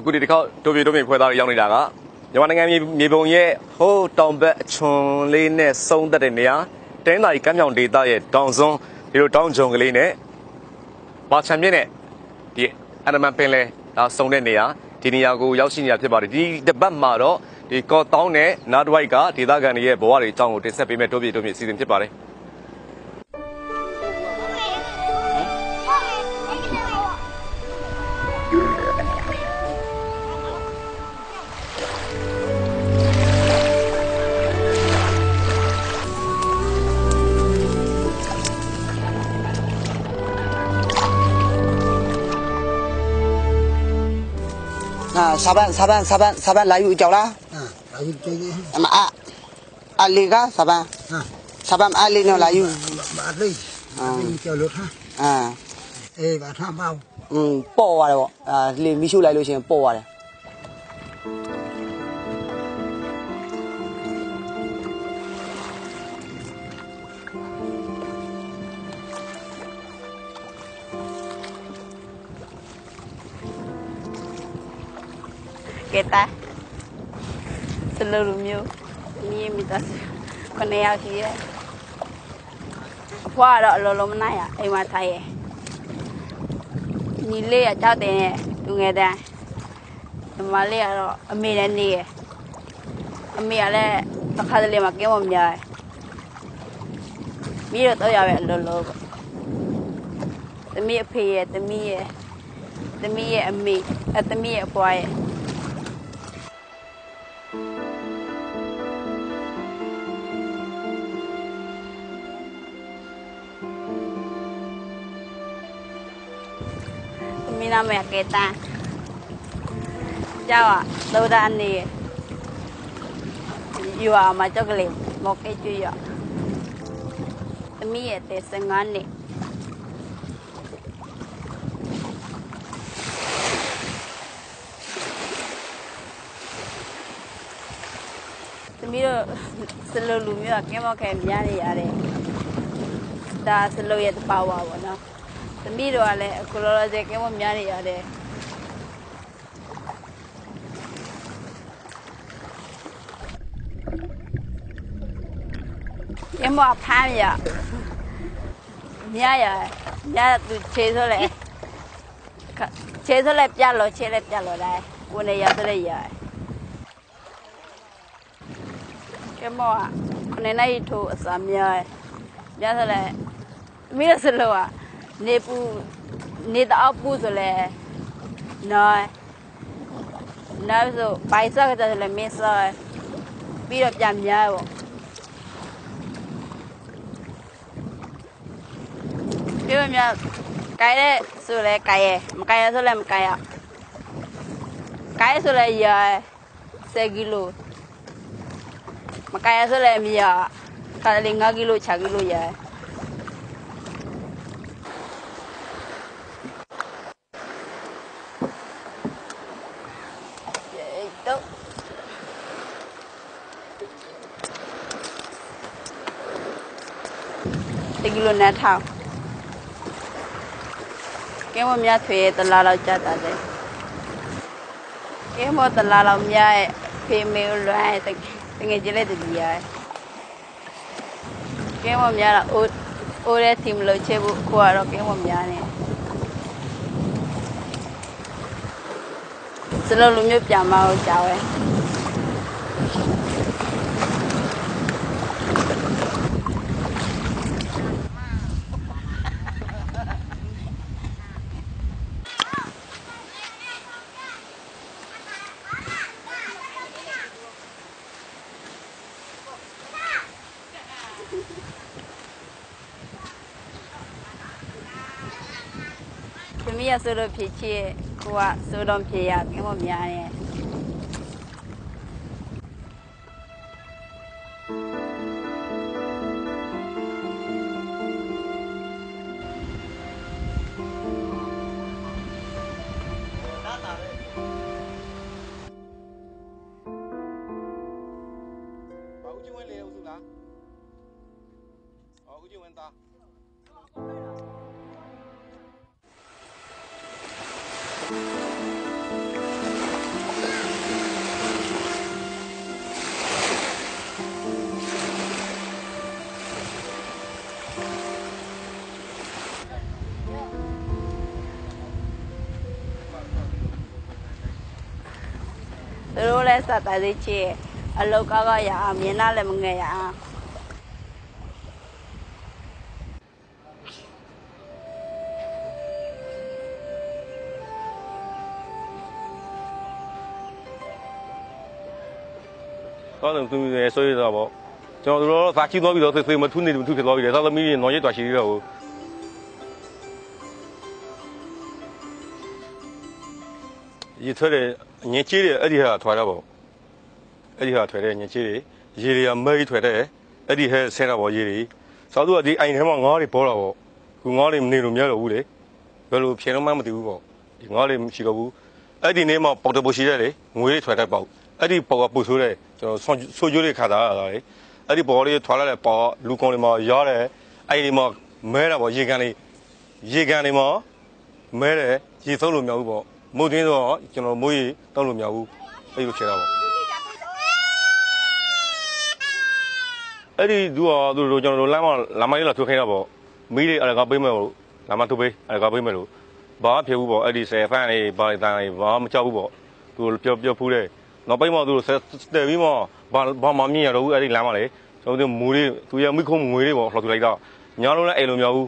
အခုဒီတစ်ခေါက်တိုပီခွဲသားတွေရောက်နေတာကမြန်မာနိုင်ငံမြေပုံရဲ့ဟိုးတောင်ဘက်အချွန်လေးနဲ့ဆုံးသက်တဲ့နေရာတင်းသာရီကမ်းမြောင်ဒေသရဲ့တောင်စွန်းဒီလိုတောင်ဂျုံကလေးနဲ့ပါချံမြင့်နဲ့ဒီအန်ဒမန်ပင်လယ်ဒါစုံတဲ့နေရာဒီနေရာကိုရောက်ရှိနေတာဖြစ်ပါတယ်ဒီတပတ်မှာတော့ဒီကော့တောင်းနဲ့နားတဝိုက်ကဒေသခံတွေရဲ့ဘဝတွေအကြောင်းကိုတင်ဆက်ပေးမယ်တိုပီအစီအစဉ်ဖြစ်ပါတယ်saban la yu chao la la yu chơi đi mà ali ka saban ali no la yu bà đi chơi lướt ha ê bà tham bao po wa de bo le mi shu lai lo shin po wa de Kita seluruh ni minta kena yang sih. Apa ada lolo mana ya? Emang saya. Nilai aja deh, tunggu deh. Malah ada ambil ni. Ambil ada tak ada lima kilo macam. Mira tu ya lolo. Temi apa? Temi ambil. Temi apa? Nama kita, Jawa, Laudan ni, Jawa macam kelim, mau keju ya, tapi itu sengan ni, tapi seluruhnya kita mau kemana ni ada, dah selalu itu bawa mana. Tapi tu ale, kalau ada kita mau nyari ada. Kita mau apa ya? Nyaya tu cesol le, cesol le jalo le, mana ya tu le ya. Kita mau, mana itu samnya, jalo le, mila selalu. Ni tak apa soleh, nah so paisa kita soleh mesra, biar jam jauh. Biar jam kaya soleh kaya soleh kaya soleh ya sekilo, makanya soleh ya kalau 5 kilo 6 kilo ya. Kilo net thao, cái mồm nhà thuê từ là chặt à đấy, cái mồm từ là nhà thuê mèo loài từ ngày chỉ lấy từ gì vậy, cái mồm nhà là ô để tìm lời chơi bộ qua rồi cái mồm nhà này, sau đó lúc nhấp chạm màu chào ấy. Kami sudah pergi kuat sudah pergi ke mana ni? Bau cuma leh usul lah. Oh, cuma entah. တို့လည်းစတာသေးချေအလောက်ကရအောင်မြင်လာလည်းမငယ်ရအောင် ကောင်းတယ်သူဆွေးတော့ပေါ့ကျွန်တော်တို့စာကြည့်သွားပြီးတော့သေမထုနေမထုဖြစ်သွားပြီလေသာသမီးနော်ရဲတွာရှိသေးတော့ရေထွက်တဲ့ညင်ကြီးတွေအဲ့ဒီဟာထွာတော့ပေါ့အဲ့ဒီဟာထွာတဲ့ညင်ကြီးတွေရေတွေကမဲထွာတဲ့အဲ့ဒီဟဲဆဲတော့ပေါ့ရေတွေစောသူကဒီအိမ်ထဲမှာငါးတွေပေါ်တော့ပေါ့ခုငါးတွေမနေလို့မရတော့ဘူးလေဘယ်လိုဖြေတော့မှမသိဘူးပေါ့ဒီငါးတွေမရှိတော့ဘူးအဲ့ဒီနေ့မှပေါက်တပုတ်ရှိတဲ့လေငွေတွေထွာတဲ့ပေါက်အဲ့ဒီပေါကပူဆိုးတဲ့ကျွန်တော်ဆိုးကျိုးတွေခါတာလာလေအဲ့ဒီပေါ်လေးထွာလာတဲ့ပေါလူကောင်းတွေမှာရောတယ်အဲ့ဒီမှာမဲတာပေါ့ရေကန်တွေမှာမဲတယ်ရေသုံးလို့မရဘူးပေါ့မိုးတွင်းတော့ကျွန်တော်မိုးရေတောက်လို့မရဘူးအဲ့လိုဖြစ်တာပေါ့အဲ့ဒီသူတို့ကျွန်တော်တို့လမ်းမှာလာမလေးလာထွက်ခိုင်းတာပေါ့မီးတွေအရကပေးမယ်လို့လာမထုတ်ပေးအရကပေးမယ်လို့ဘာဖြစ်ဘူးပေါ့အဲ့ဒီ10ဖန်လေးဘာတန်လေးဘာမကြောက်ဘူးပေါ့သူပြောဖူးတယ်နောက်ပိုင်းမှာသူတို့တယ်ပြီးမှဘာမှမြင်ရတော့ဘူးအဲ့ဒီလမ်းမှာလေကျွန်တော်တို့မူလေးသူရမိခုံးငွေလေးပေါ့လှော်ထူလိုက်တော့ညာလုံးလည်းအဲ့လိုမျိုးဘူး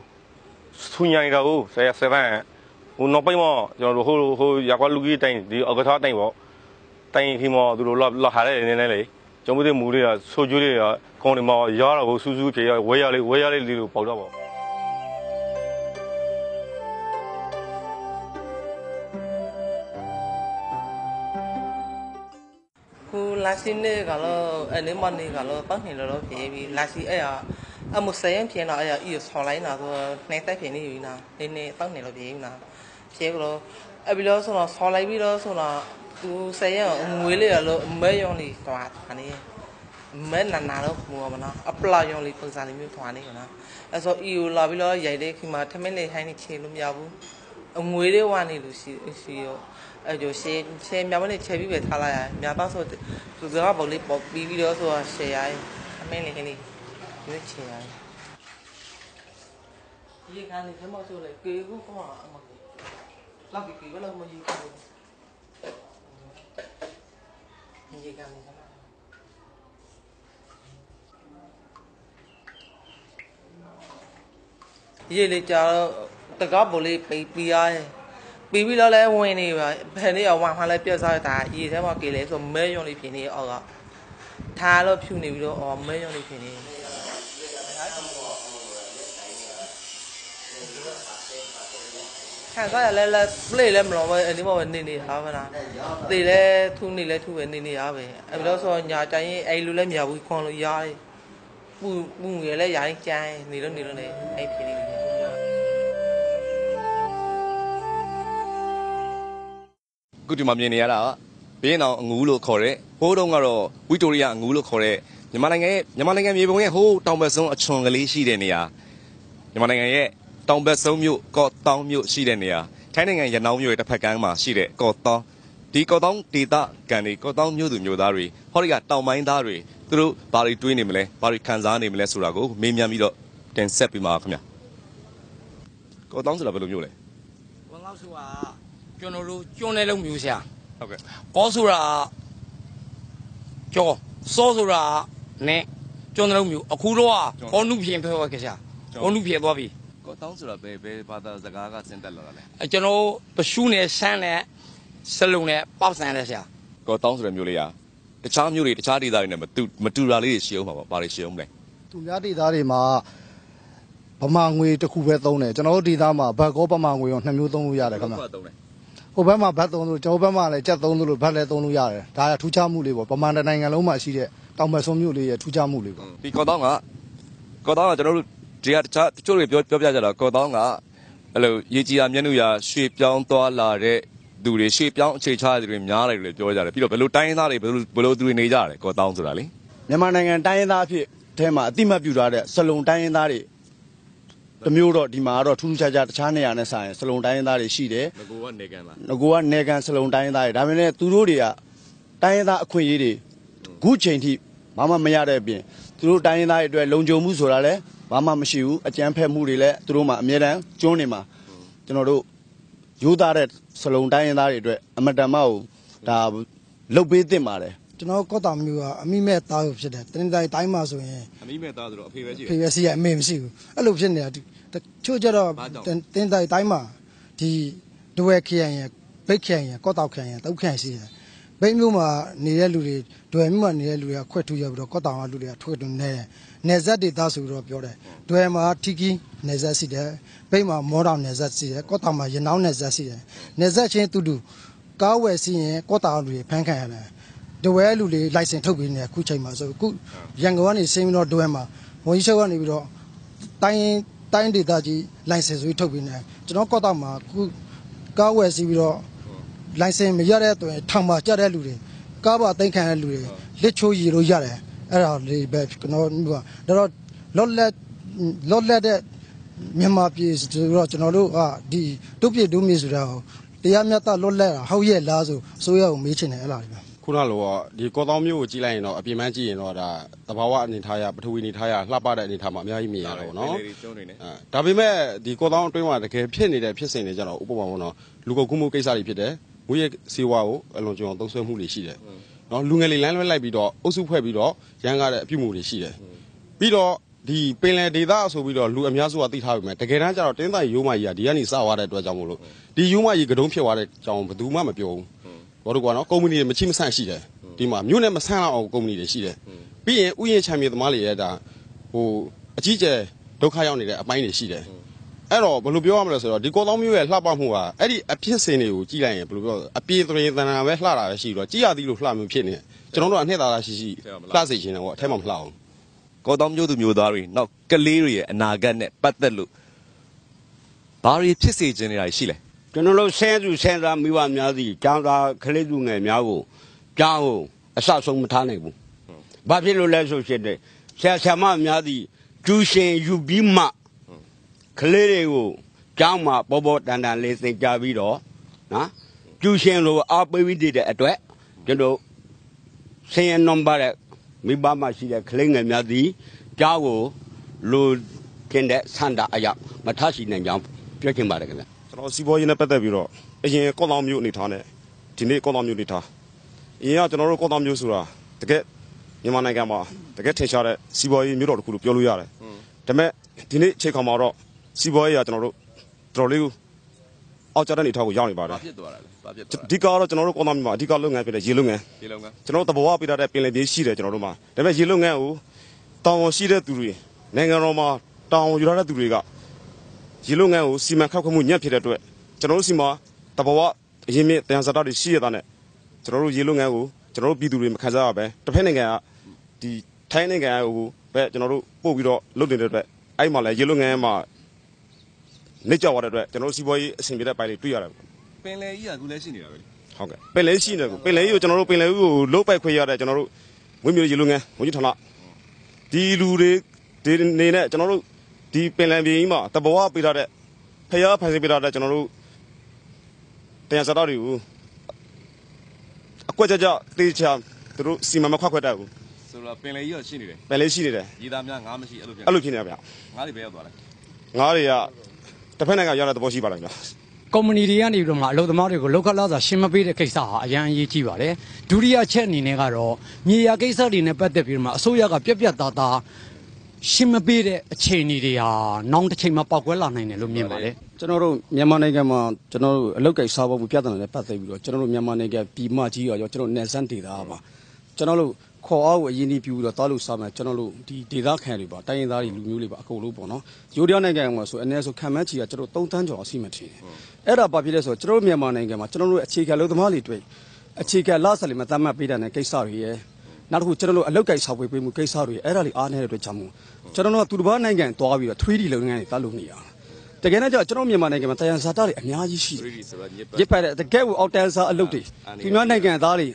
ဆူညိုင်တော့10ဖန်ဟိုနောက်ပိုင်းမှာကျွန်တော်တို့ဟိုရက်ကွာလူကြီးတိုင်းဒီအကထားတိုင်းပေါ့တိုင်းခီမောသူတို့လာဟာတဲ့နေနေလေကျွန်တော်တို့မူလေးကဆိုကျိုးလေးကခေါင်းတွေမှာရတော့ဘူးစူးစူးပြေဝဲရလေးလေးလိုပေါက်တော့ပေါ့လာစီနေကတော့အနေမနေကတော့တောင်းနေလို့ပြေးပြီးလာစီအဲ့အမှုစရင်ပြေးတော့အဲ့ဤဆောင်းလိုက်နာဆိုနေတိုက်ပြေးနေယူနာနေတောင်းနေလို့ပြေးယူနာပြေးလို့အဲ့ပြီးတော့ဆိုတော့ဆောင်းလိုက်ပြီးတော့ဆိုတော့သူစရင်ငွေလေးရလို့မဲယုံလေးတွားနေမဲနာတော့မောမနာအပလာယုံလေးပုံစံလေးမျိုးတွားနေကနော်အဲ့ဆိုဤကိုလာပြီးတော့ရိုက်တဲ့ခိမှာထမင်းလေးဟိုင်းနေချေလို့မရဘူးငွေလေးဝါနေလို့ရှိရောအဲ့ကျရှယ်မြောင်မလေးချဲပြီးပဲထားလိုက်ရမြာတော့ဆိုသူကဘောလေးပေါ်ပြီးတော့ဆိုရှယ်ရိုင်းအမင်းလေးကနေရွေးချယ်ရိုင်းဒီကနေကျမဆိုလေကေကိုကောအမကြီးလောက်ကေဘယ်လောက်မကြီးဘူးဒီကနေရေးလေကြာတကားဘောလေးပြီးရပြီးပြီးတော့လဲဝင်နေပါဖယ်နေအောင်ဝါမှလည်းပြတ်စားတာရေထဲမှာကေလဲဆိုမဲယုံလေးဖြစ်နေအောက်ကထားလို့ဖြူနေပြီးတော့မဲယုံလေးဖြစ်နေခံစားရလဲပလေလဲမလို့ပဲအဒီမှာနေနေတာပဲလားတေလဲထူနေလဲထူပဲနေရပဲအဲ့လိုဆိုညာတိုင်းအဲ့လိုလဲမြာဘူးခွန်လို့ရတယ်ပူငယ်လဲရိုင်းကျန်းနေလို့နေအဲ့ဖြစ်နေတယ်ခုဒီမှာမြင်နေရတာဘင်းအောင်အငူးလို့ခေါ်တဲ့ဟိုးတုန်းကတော့ဝီတိုရီယာအငူးလို့ခေါ်တဲ့မြန်မာနိုင်ငံမြေပုံရဲ့ဟိုးတောင်ဘက်ဆုံးအချွန်ကလေးရှိတဲ့နေရာမြန်မာနိုင်ငံရဲ့တောင်ဘက်ဆုံးမြို့ကော့တောင်းမြို့ရှိတဲ့နေရာထိုင်းနိုင်ငံရနောင်းမြို့ရဲ့တစ်ဖက်ကမ်းမှာရှိတဲ့ကော့တောင်းဒီကော့တောင်းဒေသကန်တွေကော့တောင်းမြို့သူမြို့သားတွေဟောဒီကတောင်ပိုင်းသားတွေသူတို့ဘာတွေတွေးနေမလဲဘာတွေခံစားနေမလဲဆိုတာကိုမေးမြန်းပြီးတော့တင်ဆက်ပြီးမှာခင်ဗျကော့တောင်းဆိုတာဘယ်လိုမျိုးလဲကော့တောင်းဆိုတာကျွန်တော်တို့ကျွန်းတဲ့လုံးမျိုးရှာဟုတ်ကဲ့ကောဆိုတာကျော်စောဆိုတာနဲ့ကျွန်းတဲ့လုံးမျိုးအခုတော့ကောနုပြင်ဖွဲ့သွားခဲ့ရှာကောနုပြင်သွားပြီကောတောင်းဆိုတာဘယ်ဘာသာစကားကစဉ်တက်လာတာလဲကျွန်တော်ပရှုနဲ့ဆန်းနဲ့စလုံးနဲ့ပေါက်ဆန်းတဲ့ရှာကောတောင်းဆိုတဲ့မျိုးလေးကတခြားမျိုးတွေတခြားဒေသတွေနဲ့မတူတာလေးတွေရှိအောင်ပါဘာတွေရှိအောင်လဲသူများဒေသတွေမှာဗမာငွေတစ်ခုပဲသုံးတယ်ကျွန်တော်တို့ဒေသမှာဘတ်ကောဗမာငွေရော2မျိုးသုံးလို့ရတယ်ခင်ဗျဟိုဘက်မှာဘတ်သုံးလို့ကျွန်တော်ဘက်မှာလည်းကြက်သုံးလို့ဘတ်လည်းသုံးလို့ရတယ်ဒါကထူးခြားမှုလေးပေါ့ဗမာနိုင်ငံလုံးမှာရှိတဲ့တောင်ဘက်ဆုံးမျိုးလေးရဲ့ထူးခြားမှုလေးပေါ့ဒီကောတောင်းကကျွန်တော်တို့ဒီကတခြားတချို့တွေပြောပြကြတာကောတောင်းကအဲ့လိုရေကြီးတာမျက်နှာရရွှေပြောင်းသွားလာတဲ့သူတွေရွှေပြောင်းအခြေချတဲ့သူတွေများတယ်လို့ပြောကြတယ်ပြီးတော့ဘယ်လိုတိုင်းရင်းသားတွေဘယ်လိုသူတွေနေကြတယ်ကောတောင်းဆိုတာလေမြန်မာနိုင်ငံတိုင်းရင်းသားအဖြစ်အဲမှာအတိမတ်ပြုထားတဲ့စလုံတိုင်းရင်းသားတွေတမျိုးတော့ဒီမှာတော့ထူးထူးခြားခြားတခြားနေရာနဲ့ဆိုင်စလုံတိုင်းရင်းသားတွေရှိတယ်ငကိုကနေကန်လားငကိုကနေကန်စလုံတိုင်းရင်းသားတွေဒါပေမဲ့သူတို့တွေကတိုင်းရင်းသားအခွင့်အရေးတွေခုချိန်ထိဘာမှမရတဲ့အပြင်သူတို့တိုင်းရင်းသားတွေအတွက်လုံခြုံမှုဆိုတာလည်းဘာမှမရှိဘူးအကြမ်းဖက်မှုတွေလည်းသူတို့မှအမြဲတမ်းကျွန်းနေမှာကျွန်တော်တို့ရိုးသားတဲ့စလုံတိုင်းရင်းသားတွေအတွက်အမတန်မှဒါ လုပ်ပေးသင့်ပါတယ် ကျွန်တော်ကော့တောင်မျိုးကအမိမဲ့သားကိုဖြစ်တယ်တင်းတိုင်းမှာဆိုရင် အမိမဲ့သားဆိုတော့အဖေပဲရှိတယ် ဖေရစီကအမေမရှိဘူးအဲ့လိုဖြစ်နေတာချို့ကြတော့တင်းတိုင်းမှာဒီဒဝဲခရိုင်ရဘိတ်ခရိုင်ရကော့တောင်ခရိုင်ရတုတ်ခရိုင်ရှိတယ်ဘိတ်မျိုးမှာနေတဲ့လူတွေဒွယ်မျိုးမှာနေတဲ့လူတွေကခွက်ထူရပြီးတော့ကော့တောင်ကလူတွေကထွေတူနေတယ်နေဆက်ဒေသဆိုတော့ပြောတယ်ဒွယ်မှာထီကီနေဆက်ရှိတယ်ဘိတ်မှာမောတောင်နေဆက်ရှိတယ်ကော့တောင်မှာရနောင်းနေဆက်ရှိတယ်နေဆက်ချင်းတူတူကားဝယ်စီရင်ကော့တောင်လူတွေဖမ်းခံရတယ်ဒဝဲလူတွေလိုင်စင်ထုတ်ပြီးနေခုချိန်မှာဆိုအခုရန်ကုန်ကနေဆင်းပြီးတော့ဒဝဲမှာဝန်ကြီးချုပ်ကနေပြီးတော့တိုင်းဒေသကြီးလိုင်စင်ဆိုပြီးထုတ်ပြီးနေကျွန်တော်ကော့တောင်မှာခုကားဝယ်စီပြီးတော့လိုင်စင်မရတဲ့အတွက်ထောင်မှာကြတဲ့လူတွေကားပါသိမ်းခံတဲ့လူတွေလက်ချိုးရည်လို့ရတယ်အဲ့ဒါလေးပဲကျွန်တော်တော့လော့လက်တဲ့မြန်မာပြည်ဆိုတော့ကျွန်တော်တို့ကဒီတုတ်ပြတုံးမြေဆိုတာတရားမျှတလော့လက်တာဟုတ်ရဲ့လားဆိုအစိုးရကိုမေးချင်တယ်အဲ့လားပဲခုနလိုဒီကော့တောင်မျိုးကိုကြည့်လိုက်ရင်တော့အပြင်ပန်းကြည့်ရင်တော့ဒါတဘာဝအနေထားရပထဝီအနေထားရလှပတဲ့အနေထားမှာအများကြီးမြင်ရတော့ဗောနော်ဒါပေမဲ့ဒီကော့တောင်အတွင်းမှာတကယ်ဖြစ်နေတဲ့ဖြစ်စဉ်တွေကြတော့ဥပမာဗောနော်လူကုန်ကူးမှုကိစ္စတွေဖြစ်တယ်ငွေစေဝါကိုအလွန်ကျွံသုံးဆွဲမှုတွေရှိတယ်နော်လူငယ်လေးလမ်းလွှဲလိုက်ပြီးတော့အုပ်စုဖွဲ့ပြီးတော့ရန်ကားတဲ့အပြုမှုတွေရှိတယ်ပြီးတော့ဒီပင်လယ်ဒေသဆိုပြီးတော့လူအများစုကသိထားပြီမဲ့တကယ်တမ်းကျတော့တင်းတိုင်းရိုးမကြီးကဒီကနေစသွားတဲ့အတွက်ကြောင့်မို့လို့ဒီရိုးမကြီးကတုံးဖြစ်သွားတဲ့ကြောင့်ဘယ်သူမှမပြောဘူးဘာလို့ကွာနော်ကုမ္ပဏီတွေမချိမဆန့်ရှိတယ်ဒီမှာမြို့နဲ့မဆန့်အောင်ကုမ္ပဏီတွေရှိတယ်ပြီးရင်ဥယျာဉ်ချမ်းမြေသမားတွေရဲ့ဒါဟိုအကြီးကျယ်ဒုက္ခရောက်နေတဲ့အပိုင်းတွေရှိတယ်အဲ့တော့ဘယ်လိုပြောရမလဲဆိုတော့ဒီကော့တောင်မျိုးရဲ့လှပမှုကအဲ့ဒီအဖြစ်စင်တွေကိုကြည့်လိုက်ရင်ဘယ်လိုပြောအပြေသွေးတန်တာပဲလှတာပဲရှိတော့ကြည်ရသည်လို့လှမျိုးဖြစ်နေကျွန်တော်တို့အနှစ်သာရရှိလှစေချင်တယ်ပေါ့အထက်မှာမလှအောင် ကောတောင်မျိုးသူမျိုးသားတွေနောက်ကလေးတွေရဲ့အနာဂတ်နဲ့ပတ်သက်လို့ဘာတွေဖြစ်စေခြင်းတွေရှိလဲ ကျွန်တော်တို့ဆဲသူဆဲသားမိဘများစီကျောင်းသားကလေးသူငယ်များကိုကြောင်းကိုအဆဆုံးမထားနိုင်ဘူး။ဘာဖြစ်လို့လဲဆိုရှင်တဲ့ဆရာဆရာမများစီကျူရှင်ယူပြီးမှကလေးတွေကိုကျောင်းမှာပေါ်ပေါ်တန်တန်လေးသင်ကြားပြီးတော့နော်ကျူရှင်လိုအားပေးပြီးတဲ့အတွက်ကျွန်တော်ဆင်းရဲနံပါတ်တဲ့မိဘမရှိတဲ့ကလေးငယ်များစီကျောင်းကိုလိုကျင်တဲ့ဆန္ဒအရာမထားရှိနိုင်ကြောင်းပြောချင်ပါတယ်ခင်ဗျာ ကျွန်တော်စီးပွားရေးနဲ့ပတ်သက်ပြီးတော့အရင်ကော့တောင်မျိုးအနေထားနဲ့ဒီနေ့ကော့တောင်မျိုးအနေထားအရင်ကကျွန်တော်တို့ကော့တောင်မျိုးဆိုတာတကယ်မြန်မာနိုင်ငံမှာတကယ်ထင်ရှားတဲ့စီးပွားရေးမျိုးတော်တစ်ခုလို့ပြောလို့ရတယ်ဒါပေမဲ့ဒီနေ့ချိန်ခါမှာတော့စီးပွားရေးကကျွန်တော်တို့တော်လေးကိုအောက်ကျတဲ့အနေထားကိုရောက်နေပါတယ်ဖြစ်သွားတာလေဘာဖြစ်သွား အဓိကတော့ကျွန်တော်တို့ကော့တောင်မျိုးမှာအဓိကလုပ်ငန်းဖြစ်တဲ့ရေလုပ်ငန်းကျွန်တော်တို့တဘောဝပေးတဲ့ပင်လယ်ပြေးရှိတယ်ကျွန်တော်တို့မှာဒါပေမဲ့ရေလုပ်ငန်းကိုတောင်ဝန်ရှိတဲ့သူတွေနိုင်ငံတော်မှာတောင်ဝန်ယူရတဲ့သူတွေကရေလုပ်ငန်းကိုစီမံခန့်ခွဲမှုညံ့ဖြစ်တဲ့အတွက်ကျွန်တော်တို့စီမှာတဘောဝအရင်မြင့်တန်ဆာတာတွေရှိရတာနဲ့ကျွန်တော်တို့ရေလုပ်ငန်းကိုကျွန်တော်တို့ပြည်သူတွေမခံစားရပဲတစ်ဖက်နိုင်ငံကဒီထိုင်းနိုင်ငံကိုပဲကျွန်တော်တို့ပို့ပြီးတော့လုပ်နေတဲ့အတွက်အဲ့မှာလည်းရေလုပ်ငန်းမှာနေကြသွားတဲ့အတွက်ကျွန်တော်တို့စီးပွားရေးအဆင်ပြေတဲ့ပိုင်းတွေတွေ့ရတယ် ပင်လယ်ကြီးကသူလည်းရှိနေတာပဲ ဟုတ်ကဲ့ပင်လယ်ရှိနေကိုပင်လယ်ကြီးကိုကျွန်တော်တို့ပင်လယ်ကြီးကိုလုတ်ပိုက်ခွေရတဲ့ကျွန်တော်တို့ဝင်းမျိုးရေလုပ်ငန်းဝန်ကြီးဌာနဒီလူတွေဒီနေနဲ့ကျွန်တော်တို့ဒီပင်လယ်ပြည်ကြီးမှာတဘောဝပေးထားတဲ့ဖျားဖန်ဆင်းပေးထားတဲ့ကျွန်တော်တို့တရားစတာတွေကိုအကွက်ကြကြတေးချာသူတို့စီမံမခွက်ခွက်တတ်ဘူး ဆိုတော့ပင်လယ်ကြီးကရှိနေတယ် ပင်လယ်ရှိနေတယ် ရေသားများငါးမရှိအဲ့လိုဖြစ် အဲ့လိုဖြစ်နေတာဗျ ငါးတွေပဲရောက်သွားတယ် ငါးတွေကတစ်ဖက်နိုင်ငံရောက်တဲ့သဘောရှိပါလားဗျ ကုမ္ပဏီတွေကနေပြီးတော့မှအလုပ်သမားတွေကိုလောက်ခလာစာရှင်းမပေးတဲ့ကိစ္စဟာအရန်အရေးကြီးပါတယ်ဒုတိယချက်အနေနဲ့ကတော့မြေယာကိစ္စတွေနဲ့ပတ်သက်ပြီးတော့မှအစိုးရကပြက်ပြက်သားသားရှင်းမပေးတဲ့အခြေအနေတွေဟာနောက်တစ်ချိန်မှာပေါက်ကွဲလာနိုင်တယ်လို့မြင်ပါတယ် ကျွန်တော်တို့မြန်မာနိုင်ငံမှာကျွန်တော်တို့အလုပ်ကိစ္စပေါ်မှုပြဿနာနဲ့ပတ်သက်ပြီးတော့ကျွန်တော်တို့မြန်မာနိုင်ငံပြည်မကြီးရောကျွန်တော်နယ်စပ်ဒေသမှာကျွန်တော်တို့ခေါ်အားကိုအရင်ပြီးတော့တားလို့စားမယ်ကျွန်တော်တို့ဒီဒေသခံတွေပါတိုင်းရင်းသားတွေလူမျိုးတွေပါအကုန်လုံးပေါ့နော်ရိုးရိုးနိုင်ငံမှာဆိုအနေဆိုခံမှန်းချီကကျွန်တော်3တန်းကျော်အစီမထင်တယ်အဲ့ဒါဘာဖြစ်လဲဆိုတော့ကျွန်တော်တို့မြန်မာနိုင်ငံမှာကျွန်တော်တို့အခြေခံလူသမားတွေတွေ့အခြေခံလဆလီမှာတတ်မှတ်ပေးတဲ့ကိစ္စတွေရဲ့နောက်တစ်ခုကျွန်တော်တို့အလုပ်ကိစ္စဝေပေးမှုကိစ္စတွေအဲ့ဒါတွေအားနေတဲ့အတွက်ကြောင့်မို့ကျွန်တော်တို့ကသူတစ်ပါးနိုင်ငံသွားပြီးတော့ 3D လုပ်ငန်းတွေတားလို့နေရတကယ်နဲ့ကျကျွန်တော်မြန်မာနိုင်ငံမှာတရားစားတာတွေအများကြီးရှိတယ်ရစ်ပတ်တဲ့တကယ်ကိုအောက်တန်းစားအလုပ်တွေဒီမျိုးနိုင်ငံသားတွေ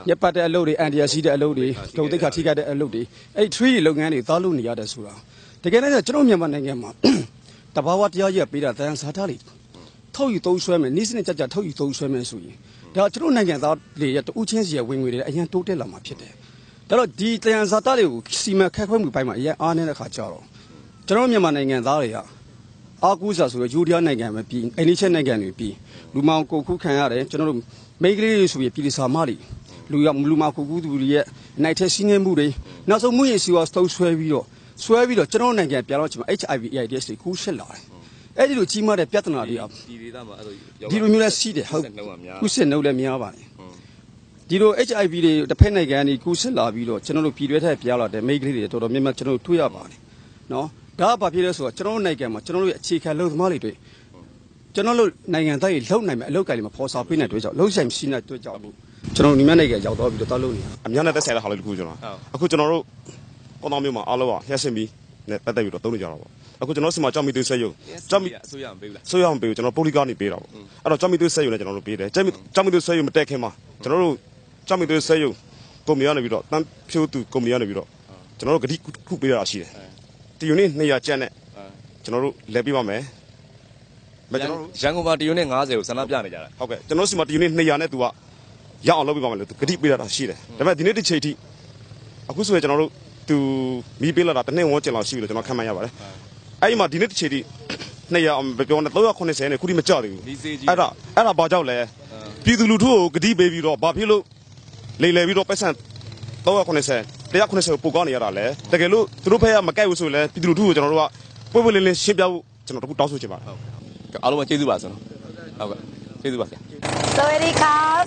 ရစ်ပတ်တဲ့အလုပ်တွေအန်ဒီယာရှိတဲ့အလုပ်တွေဒုံတိတ်ခါထိခိုက်တဲ့အလုပ်တွေအဲ့ 3D လုပ်ငန်းတွေတားလို့နေရတယ်ဆိုတာတကယ်နဲ့ကျကျွန်တော်မြန်မာနိုင်ငံမှာတဘာဝတရားကြီးပေးတာတရားစားတာတွေထုတ်ယူသုံးဆွဲမယ်နေ့စဉ်ကြကြထုတ်ယူသုံးဆွဲမယ်ဆိုရင်ဒါကျွန်တော်နိုင်ငံသားတွေရဲ့တူးချင်းစီရဲ့ဝင်ငွေတွေအရင်တိုးတက်လာမှာဖြစ်တယ်ဒါတော့ဒီတရားစားတာတွေကိုစီမံခန့်ခွဲမှုပိုင်းမှာအရင်အားနေတဲ့ခါကြတော့ကျွန်တော်မြန်မာနိုင်ငံသားတွေက အားကိုးစားဆိုရယူရီးယားနိုင်ငံပဲပြီးအိန္ဒိယနိုင်ငံတွေပြီးလူမောင်ကိုခုခံရတယ်ကျွန်တော်တို့မိန်းကလေးတွေဆိုပြီးပြည်စာမတွေလူမောင်ကိုကူသူတွေရဲ့နိုင်တဲ့စီးငင်းမှုတွေနောက်ဆုံးမှုရင်စီဝါစတုံးဆွဲပြီးတော့ကျွန်တော်နိုင်ငံပြန်တော့ကျွန်တော် HIV AIDS တွေကူးဆက်လာတယ်အဲ့ဒီလိုကြီးမားတဲ့ပြဿနာတွေဒီဒေသမှာအဲ့လိုဒီလိုမျိုးလဲစီးတယ်ဟုတ်ကူးဆက်နှုတ်လည်းများပါတယ်ဒီလို HIV တွေတစ်ဖက်နိုင်ငံကနေကူးဆက်လာပြီးတော့ကျွန်တော်တို့ပြည်တွဲထက်ပြားလာတဲ့မိန်းကလေးတွေတော်တော်များများကျွန်တော်တို့တွေ့ရပါတယ်နော်ဒါကဘာဖြစ်လဲဆိုတော့ကျွန်တော်တို့နိုင်ငံမှာကျွန်တော်တို့ရဲ့အခြေခံလုံသမားတွေတွေ့ကျွန်တော်တို့နိုင်ငံသားတွေလုံနိုင်မယ်အလုပ်ကိုင်တွေမှာဖော်ဆောင်ပေးနေတဲ့အတွက်ကြောင့်လုံဆိုင်ရှိနေတဲ့အတွက်ကြောင့်ကျွန်တော်ဒီမဲ့နိုင်ငံရောက်တော့ပြီးတော့တောက်လို့နေအများနဲ့သက်ဆိုင်တဲ့ဟာလေးတစ်ခုကျွန်တော်အခုကျွန်တော်တို့ကောင်းတောင်းမျိုးမှာအားလုံးကလျှက်စင်ပြီးနဲ့ပတ်သက်ပြီးတော့သုံးနေကြတာပေါ့အခုကျွန်တော်စီမှာကြောက်မီသွေးဆက်ရုံကြောက်မီအစိုးရမပေးဘူးလားအစိုးရမပေးဘူးကျွန်တော်ပိုလီကနေပေးတာပေါ့အဲ့တော့ကြောက်မီသွေးဆက်ရုံနဲ့ကျွန်တော်တို့ပေးတယ်ကြောက်မီသွေးဆက်ရုံမတက်ခင်မှာကျွန်တော်တို့ကြောက်မီသွေးဆက်ရုံကုမ္ပဏီကနေပြီးတော့တန်းဖြိုးသူကုမ္ပဏီကနေပြီးတော့ကျွန်တော်တို့ဂတိခုပေးရတာရှိတယ်ဒီယူနစ်200ကျပ်နဲ့ကျွန်တော်တို့လဲပေးပါမယ်ကျွန်တော်တို့ရန်ကုန်မှာဒီယူနစ်90ကိုဆန္ဒပြနေကြတာဟုတ်ကဲ့ကျွန်တော်စီမှာဒီယူနစ်200နဲ့သူကရအောင်လုပ်ပေးပါမယ်လို့သူဂတိပေးရတာရှိတယ်ဒါပေမဲ့ဒီနေ့တစ်ချိန်ထိအခုဆိုရင်ကျွန်တော်တို့သူမီးပေးလာတာတစ်နှစ်ဝန်းကျင်လောက်ရှိပြီလို့ကျွန်တော်ခံမှန်းရပါတယ်အဲ့ဒီမှာဒီနေ့တစ်ချိန်ထိ200ပြောနေ390နဲ့ခုထိမကြောက်သေးဘူးအဲ့ဒါဘာကြောက်လဲပြည်သူလူထုကိုဂတိပေးပြီးတော့ဘာဖြစ်လို့လေပြီးတော့ပတ်စံ390 190ကိုပို့ကောင်းနေရတာလဲတကယ်လို့သူတို့ဖက်ကမကြိုက်ဘူးဆိုလဲပြည်သူလူထုကိုကျွန်တော်တို့ကပွေလင်းရှင်းပြဖို့ကျွန်တော်တို့တောင်းဆိုချင်ပါတယ်အားလုံးကျေးဇူးပါဆရာဟုတ်ကဲ့ကျေးဇူးပါဆရာสวัสดีครับ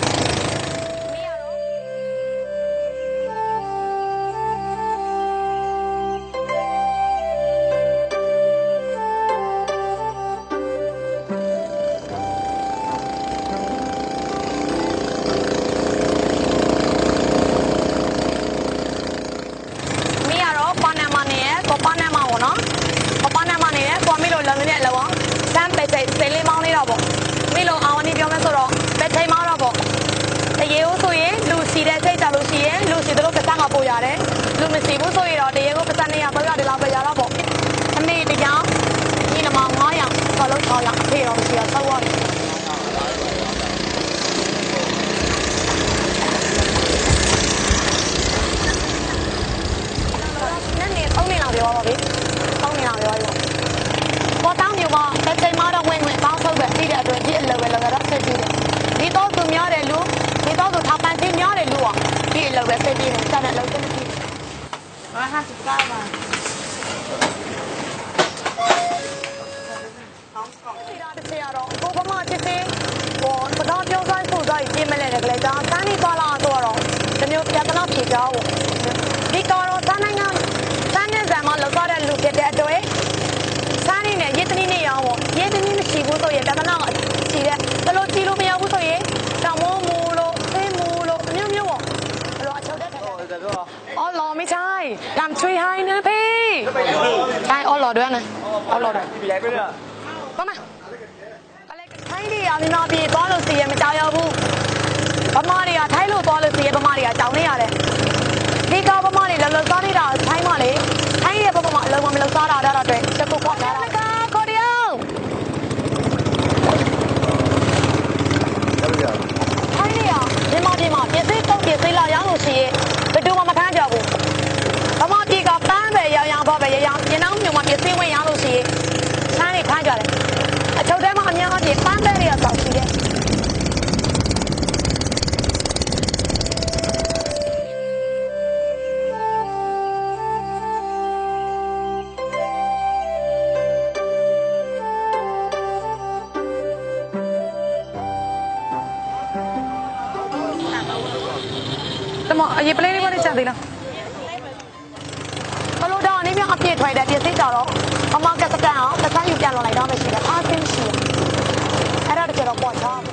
ရေပလေးလေးလေးချက်သေးလားဘလို့တော့အနေနဲ့အပြည့်ထွေတယ်ပြည့်စိတ်ကြတော့အမောက်ကစကန်အောင်တစ်ခါယူပြန်လာလိုက်တော့မရှိတယ်အားသိရှိတယ်အဲ့ဒါတကယ်တော့ပေါ့ချောင်း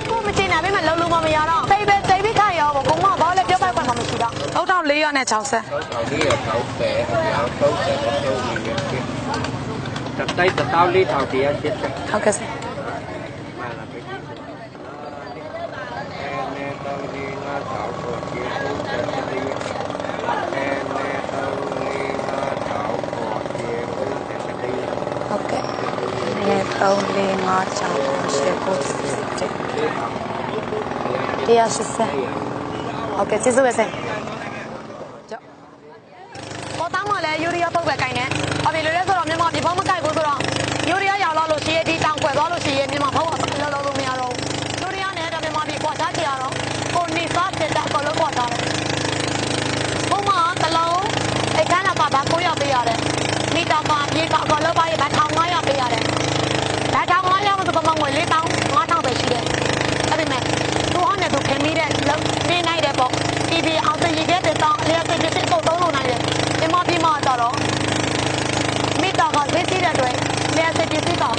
ကိုမတင်နိုင်ပဲမလုံလုံမရတော့တိတ်ပြီးခါရောကိုမဘာလဲပြောပိုက်ခွင့်မရှိတော့4,460နဲ့60တိုက်14,480ဟုတ်ကဲ့ဆရာ3 4 5 6 7 8 9 10 ဟုတ်ကဲ့ကျေးဇူးပဲဆင်ပေါ်သားမလည်းယူရီးယားပုတ်ပဲကိုင်းနေအဖေလိုလဲဆိုတော့မြန်မာပြည်ဘောမကိုက်ဘူးဆိုတော့ယူရီးယားရောက်လာလို့ရှိရင်ဒီတောင်ကွယ်သွားလို့ရှိရင်မြန်မာဘောလောလောလို့မရတော့ယူရီးယားနဲ့ဒါမြန်မာပြည်ကွာချချရတော့ကိုနေစားတဲ့တာကလောကွာတာတယ်ဘုံမတလုံးအခန်းလာပါ9ရောက်ပေးရတယ်မိတာပါပြေကလောပါရဘာ1500ပေးရတယ်ဒါတောင်9ရောက်ဆိုတော့ငွေ4500ပဲရှိတယ်အဲ့ဒီမဲ့သူဟောနေသူခင်မိတဲ့လုံးနေနိုင်တယ်ပေါ့ဒီဒီအောင်သိရတဲ့တောင်အလျက်သိတဲ့စိတ်ကိုသုံးလို့နိုင်တယ်ဒီမှာပြီးမှကြတော့မိတာကသိသိတဲ့အတွက်လျက်စိတ်သိသိတော့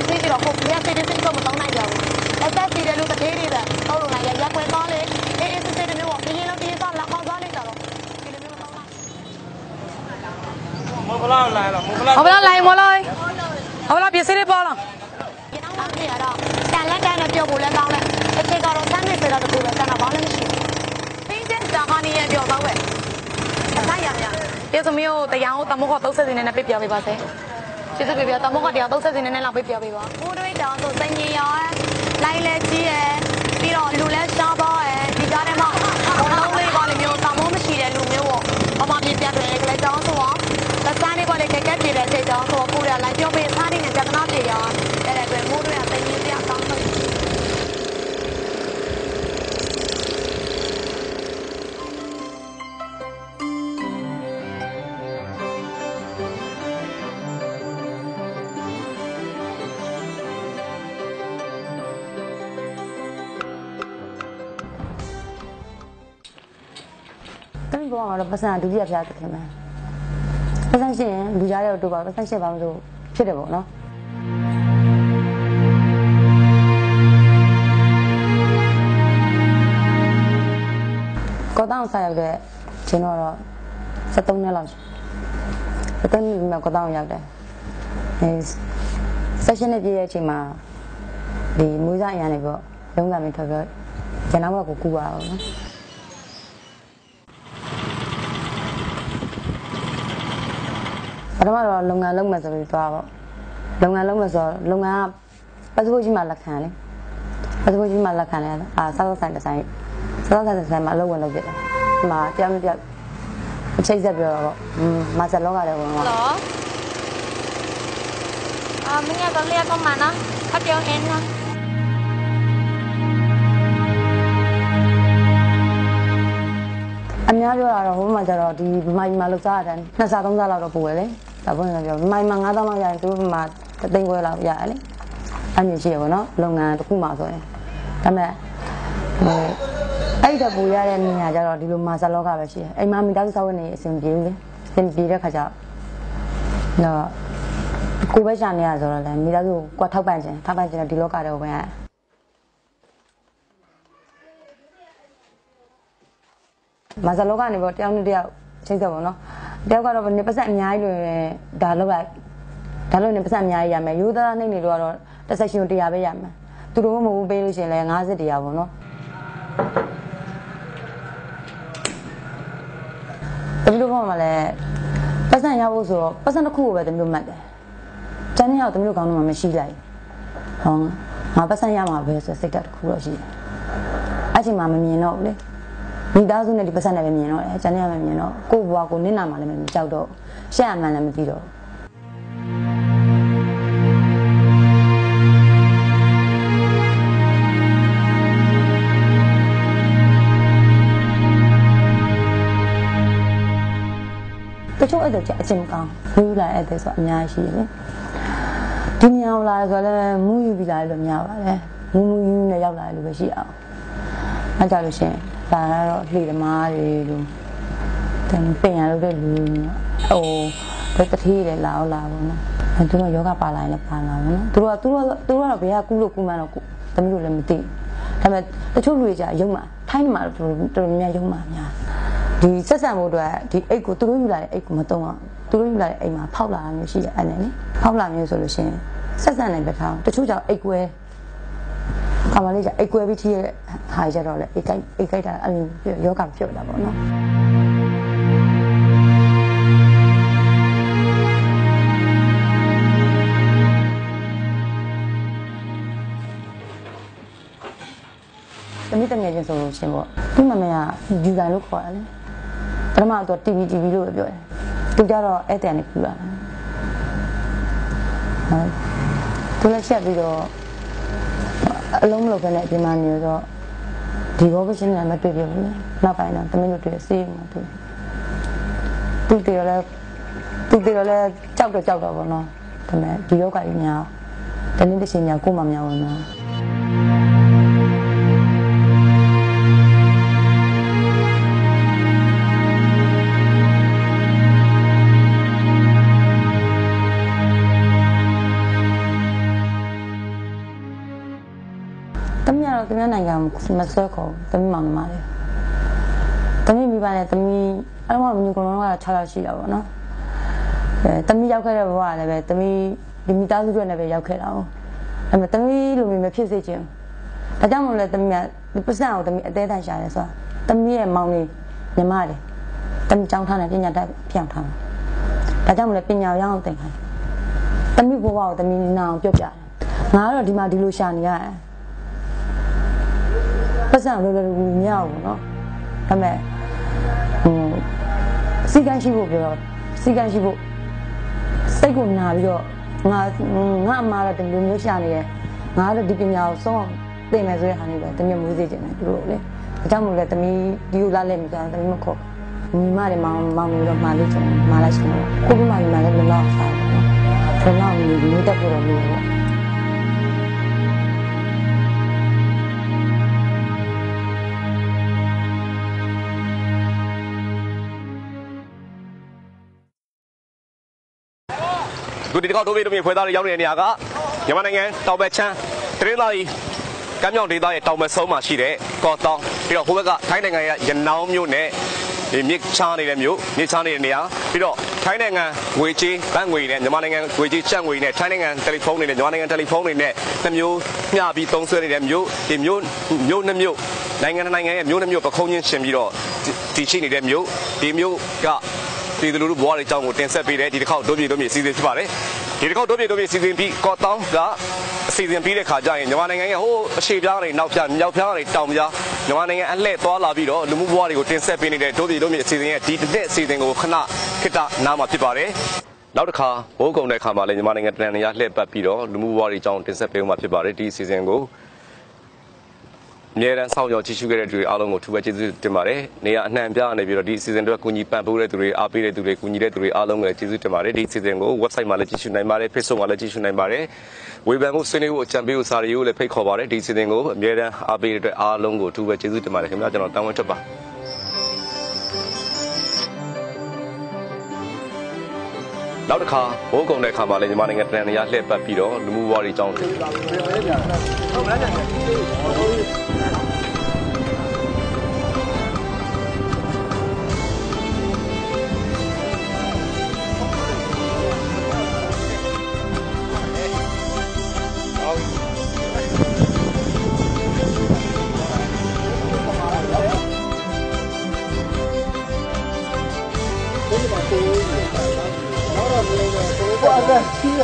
သိကြတော့ကိုလျက်စိတ်သိသိတော့မသုံးနိုင်ကြဘူးအသက်ကြီးတဲ့လူတစ်သေးလေးပဲသုံးလို့နိုင်ရရက်ွယ်သားလေးအေးအေးစစ်စစ်တွေမျိုးပေါ့ဒီရင်လုံးဒီရင်သားလက်ခေါင်းသားလေးကြတော့ဒီလိုမျိုးသုံးလိုက်မဟုတ်လားလိုက်လားမဟုတ်လားလိုက်မလိုက်ဟုတ်လားပြည့်စည်လေးပေါ်လားဒီနောက်မှပြရတော့တန်လက်တန်းနဲ့ပြောဖို့လည်းကောင်းတယ်အခြေကတော့ဆန်းနေစေတော့တကူပဲတန်တာဘာလည်းမရှိဘူးတင်းကျတာဟာနေရပြောတော့ပဲအဆိုင်ရမြပြေသမီးတို့တရားကိုတမိုးက30စင်းနဲ့ပြပြပေးပါစေကျေးဇူးပြပြတမိုးကတရား30စင်းနဲ့လောက်ပြပြပေးပါဘိုးတွေတောင်ဆိုစိန်ကြီးရောလိုက်လဲကြီးရယ်ပြီးတော့လူလဲရှားပါရယ်ဒီကြားထဲမှာဘုံလုံးလေးပါလေမျိုးတမိုးမရှိတဲ့လူမျိုးပေါ့ဘာမှပြပြတယ်ကလေးတောင်းဆိုတော့လက်စားလေးကလည်းခက်ခက်ပြတဲ့ချိန်တောင်းဆိုတော့ကိုရလိုက်ပြောပေးစားနေတဲ့ပြဿနာပြေရောအဲ့ဒါအတွက်ဘိုးတွေကစိန်ကြီးပြတောင်းဆိုဘောကတော့ပတ်စံဒုတိယဖျားသခင်ပဲပတ်စံရှင်လူကြားတဲ့တို့ပါပတ်စံရှင်ပါမလို့ဖြစ်တယ်ပေါ့နော်ကောတောင်ဆိုင်ရောက်တဲ့ကျွန်တော်တော့73နှစ်လောက်73နှစ်မှာကောတောင်ရောက်တယ်ဆက်ရှင်နဲ့ပြည့်ရဲ့အချိန်မှာဒီမွေးစားအရန်တွေပေါ့လုံးကမင်းထွက်ပြီးကျွန်တော်ကကိုကူပါအောင်နော်ပထမတော့လုပ်ငန်းလုပ်မယ်ဆိုပြီးသွားပေါ့လုပ်ငန်းလုပ်မယ်ဆိုတော့လုပ်ငန်းကပတ်စပို့ကြီးမှလက်ခံလေပတ်စပို့ကြီးမှလက်ခံလေစားသောက်ဆိုင်တစ်ဆိုင်စားသောက်ဆိုင်မှာအလုပ်ဝင်လုပ်ပြတယ်ဒီမှာတရားမပြတ်အချိတ်ဆက်ပြောတော့မာဆက်လောကလည်းဝင်သွားဟယ်လိုမင်းကလည်းကောင်းမှာနော်ခပ်ပြောင်းနေနော်အများပြောတာတော့ဟိုမှာကျတော့ဒီဗမာပြည်မှာလောက်စားရတယ်2စား3စားလောက်တော့ပို့ရလေဒါပုံစံပြောဗမာပြည်မှာ9000လောက်ရတယ်သူတို့ဗမာသိန်းခွဲလောက်ရတယ်လေအဲ့မျိုးရှိရပါတော့လုပ်ငန်းတစ်ခုမှဆိုရင်ဒါပေမဲ့အဲ့ဒါပို့ရတဲ့နေရာကျတော့ဒီလိုမာဆာလောကပဲရှိတယ်အိမ်မှာမိသားစုစားဝတ်နေအဆင်ပြေဘူးလေအဆင်ပြေတဲ့ခါကျတော့ကိုပဲရှာနေရဆိုတော့လေမိသားစုကွာထောက်ပံ့ခြင်းတော့ဒီလောကတော့ဝင်ရမာဇလောကနေပေါ့တယောက်နဲ့တယောက်ချိန်ဆက်ပေါ့နော်တယောက်ကတော့နေပတ်စံအများကြီးလွယ်ဒါလောက်လိုက်ဒါလို့နေပတ်စံအများကြီးရမယ်ရိုးသားနှိမ့်နေလို့ကတော့တစ်ဆက်ရှင်100ပဲရမယ်သူတို့မဟုတ်ပေးလို့ရှင်လဲ50တရားပေါ့နော်တမီးတို့ဘောမှာလဲပတ်စံရဖို့ဆိုတော့ပတ်စံတစ်ခုကိုပဲတမီးတို့မှတ်တယ်ကျန်တဲ့ရောက်တမီးတို့ကောင်းတော့မှမရှိလိုက်ဟောငါပတ်စံရမှာပဲဆိုစိတ်ဓာတ်တစ်ခုတော့ရှိတယ်အဲ့ချိန်မှာမမြင်တော့ဘူးလေမိသားစုနဲ့ဒီပတ်စံနဲ့ပဲမြင်တော့တယ်ကျန်တဲ့ကမမြင်တော့ကိုယ့်ဘဝကိုနစ်နာမှလည်းမကြောက်တော့ရှက်ရမှလည်းမသိတော့တချို့အဲ့ဒါကြအချင်းကောင်းမူးလာအဲ့ဒါဆိုအများကြီးရှိတယ်ဒီညောင်လာဆိုလည်းမူးယူပြီးလာလို့များပါတယ်မူးယူနဲ့ရောက်လာလို့ပဲရှိအောင်အဲ့ကြလို့ရှင်ဒါကတော့လှေသမားတွေလို့တင်ပင်ရလို့တဲ့လူဟိုဘယ်တတိလဲလာအောင်လာပေါ့နော်အဲသူတို့ယောဂပါလာရင်လည်းပါလာပေါ့နော်သူတို့ကတော့ဘယ်ကကူးလို့ကူးမှန်းတော့တမီးတို့လည်းမသိဒါပေမဲ့တချို့လူတွေကြာရုံမှာထိုင်းမှာတော့တော်များရုံမှာများဒီဆက်ဆံမှုတွေဒီအိတ်ကိုသူတို့ယူလာတဲ့အိတ်ကိုမတုံးအောင်သူတို့ယူလာတဲ့အိမ်မှာဖောက်လာတာမျိုးရှိတယ်အဲ့နဲ့လေဖောက်လာမျိုးဆိုလို့ရှိရင်ဆက်ဆံနိုင်ပဲထားတချို့ကြောင့်အိတ်ကွဲခါမလေးကျအိတ်ကွဲပြီးထိရဲ့ဟာကြတော့လေအိတ်ကိုက်တာအဲ့လိုယောဂပြုတ်လာပေါ့နော် သမီးတငယ်ချင်းဆိုလို့ရှင်ပေါ့သူ့မမေကယူတိုင်းလို့ခေါ်တယ်လေပထမတော့ TV လို့ပြောတယ်သူကြတော့အဲ့တန်နဲ့ကူလာသူလည်းချက်ပြီးတော့အလုံးမလုပ်ဘဲနဲ့ဒီမှာနေတော့ဒီဘောပရှင်နဲ့မတွေ့ပြဘူးလေနောက်ပိုင်းတော့သမီးတို့တွေ့စေးမှာသူတည်ရလဲကြောက်တော့ပေါ့နော်ဒါပေမဲ့ဒီယောဂကြီးများတနေ့တစ်ချိန်များကိုမှမများဘူးနော်တမီးကတော့သူများနိုင်ငံမဆွဲခေါ်တမီးမောင်နှမတွေတမီးမိဘနဲ့တမီးအဲ့တော့မြူကောင်ကတော့6လောက်ရှိတာပေါ့နော်တမီးရောက်ခဲ့တဲ့ဘဝကလည်းပဲတမီးဒီမိသားစုတွေနဲ့ပဲရောက်ခဲ့တာ哦အဲ့မဲ့တမီးလူမျိုးမဖြစ်စေချင်ဒါကြောင့်မလို့လဲတမီးကပတ်စံအောင်တမီးအသေးတန်ရှာတယ်ဆိုတာတမီးရဲ့မောင်လေးညီမတွေတမီးကြောင်းထားတယ်ပညာတတ်ဖြောင်းထားတယ်ဒါကြောင့်မလို့ပညာရအောင်သင်ခိုင်းတမီးဘဝကိုတမီးနာအောင်ပြုတ်ပြတယ်ငါကတော့ဒီမှာဒီလိုရှာနေရတယ်ပတ်စံလိုမရဘူးเนาะဒါပေမဲ့စီကန်းရှိဖို့ပြောတော့စီကန်းရှိဖို့စိတ်ကိုနာပြီးတော့ငါအမားတော့ဒီလိုမျိုးရှာနေတယ်ငါတော့ဒီပညာကိုဆုံးအောင်သိမယ်ဆိုတဲ့ဟာလေးပဲတမီးမွေးစေချင်တယ်သူတို့လေအကြောင်းမို့လဲတမီးဒီလိုလာလဲမိသားတမီးမခေါ်ညီမတွေမောင်မျိုးတော့မှားလို့ချင်မှားလိုက်ရှင်တော့ကိုကမှညီမလည်းလုံလောက်စားတယ်လုံလောက်နေပြီးတက်ဖို့တော့လို့ပေါ့ဒီတစ်ခေါက်တိုးပြီးခွဲသားတွေရောက်နေတဲ့နေရာကမြန်မာနိုင်ငံတောင်ဘက်ချမ်းတရင်းသားကြီးကမ်းမြောင်ဒေသရဲ့တောင်ဘက်ဆုံးမှာရှိတဲ့ကော့တောင်ပြီးတော့ဟိုဘက်ကထိုင်းနိုင်ငံရဲ့ရနောင်းမြို့နဲ့ဒီမြစ်ချားနေတဲ့မြို့မြစ်ချားနေတဲ့နေရာပြီးတော့ထိုင်းနိုင်ငံငွေကြေးဘတ်ငွေနဲ့မြန်မာနိုင်ငံငွေကြေးကျပ်ငွေနဲ့ထိုင်းနိုင်ငံတယ်လီဖုန်းတွေနဲ့မြန်မာနိုင်ငံတယ်လီဖုန်းတွေနဲ့နှစ်မျိုးမျှပြီးသုံးစွဲနေတဲ့မြို့ဒီမြို့နှစ်မြို့နိုင်ငံရဲ့မြို့နှစ်မြို့ပခုံးချင်းရှင်ပြီးတော့တည်ရှိနေတဲ့မြို့ဒီမြို့ကဒီလူလူဘွားတွေအကြောင်းကိုတင်ဆက်ပေးတဲ့ဒီတစ်ခေါက်တိုးပြေစီစဉ်ဖြစ်ပါတယ်ဒီတစ်ခေါက်တိုးပြေစီစဉ်ပြီးကော့တောင်းကအစီအစဉ်ပြီးတဲ့ခါကျရင်မြန်မာနိုင်ငံရဲ့ဟိုးအရှေ့ပြားတွေနောက်ပြားမြောက်ပြားတွေတောင်ပြားမြန်မာနိုင်ငံအလှည့်သွားလာပြီးတော့လူမှုဘွားတွေကိုတင်ဆက်ပေးနေတဲ့တိုးပြေအစီအစဉ်ရဲ့ဒီတစ်နှစ်အစီအစဉ်ကိုခဏခိတ္တနားမှာဖြစ်ပါတယ်နောက်တစ်ခါဘိုးကုံတဲ့ခါမှာလည်းမြန်မာနိုင်ငံတန်ရလှည့်ပတ်ပြီးတော့လူမှုဘွားတွေအကြောင်းတင်ဆက်ပေးဦးမှာဖြစ်ပါတယ်ဒီအစီအစဉ်ကိုအမြဲတမ်းဆောင်ရောက်ကြည့်ရှုခဲ့တဲ့သူတွေအားလုံးကိုထူးပဲကျေးဇူးတင်ပါတယ်။နေရာအနှံ့ပြနေပြီးတော့ဒီအစီအစဉ်တွေကူညီပံ့ပိုးတဲ့သူတွေအားပေးတဲ့သူတွေကူညီတဲ့သူတွေအားလုံးကိုကျေးဇူးတင်ပါတယ်။ဒီအစီအစဉ်ကို website မှာလည်းကြည့်ရှုနိုင်ပါတယ် Facebook မှာလည်းကြည့်ရှုနိုင်ပါတယ်။ဝေဖန်မှုဆွေးနွေးမှုအကြံပေးဥစားတွေကိုလည်းဖိတ်ခေါ်ပါတယ်။ဒီအစီအစဉ်ကိုအမြဲတမ်းအားပေးတဲ့အတွက်အားလုံးကိုထူးပဲကျေးဇူးတင်ပါတယ်ခင်ဗျာကျွန်တော်တောင်းဝန်ထွက်ပါနောက်တစ်ခါဘိုးကုံတဲ့ခါမှာလည်းမြန်မာနိုင်ငံတန်ရလှည့်ပတ်ပြီးတော့လူမှုဘဝတွေအကြောင်း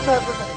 Ahora,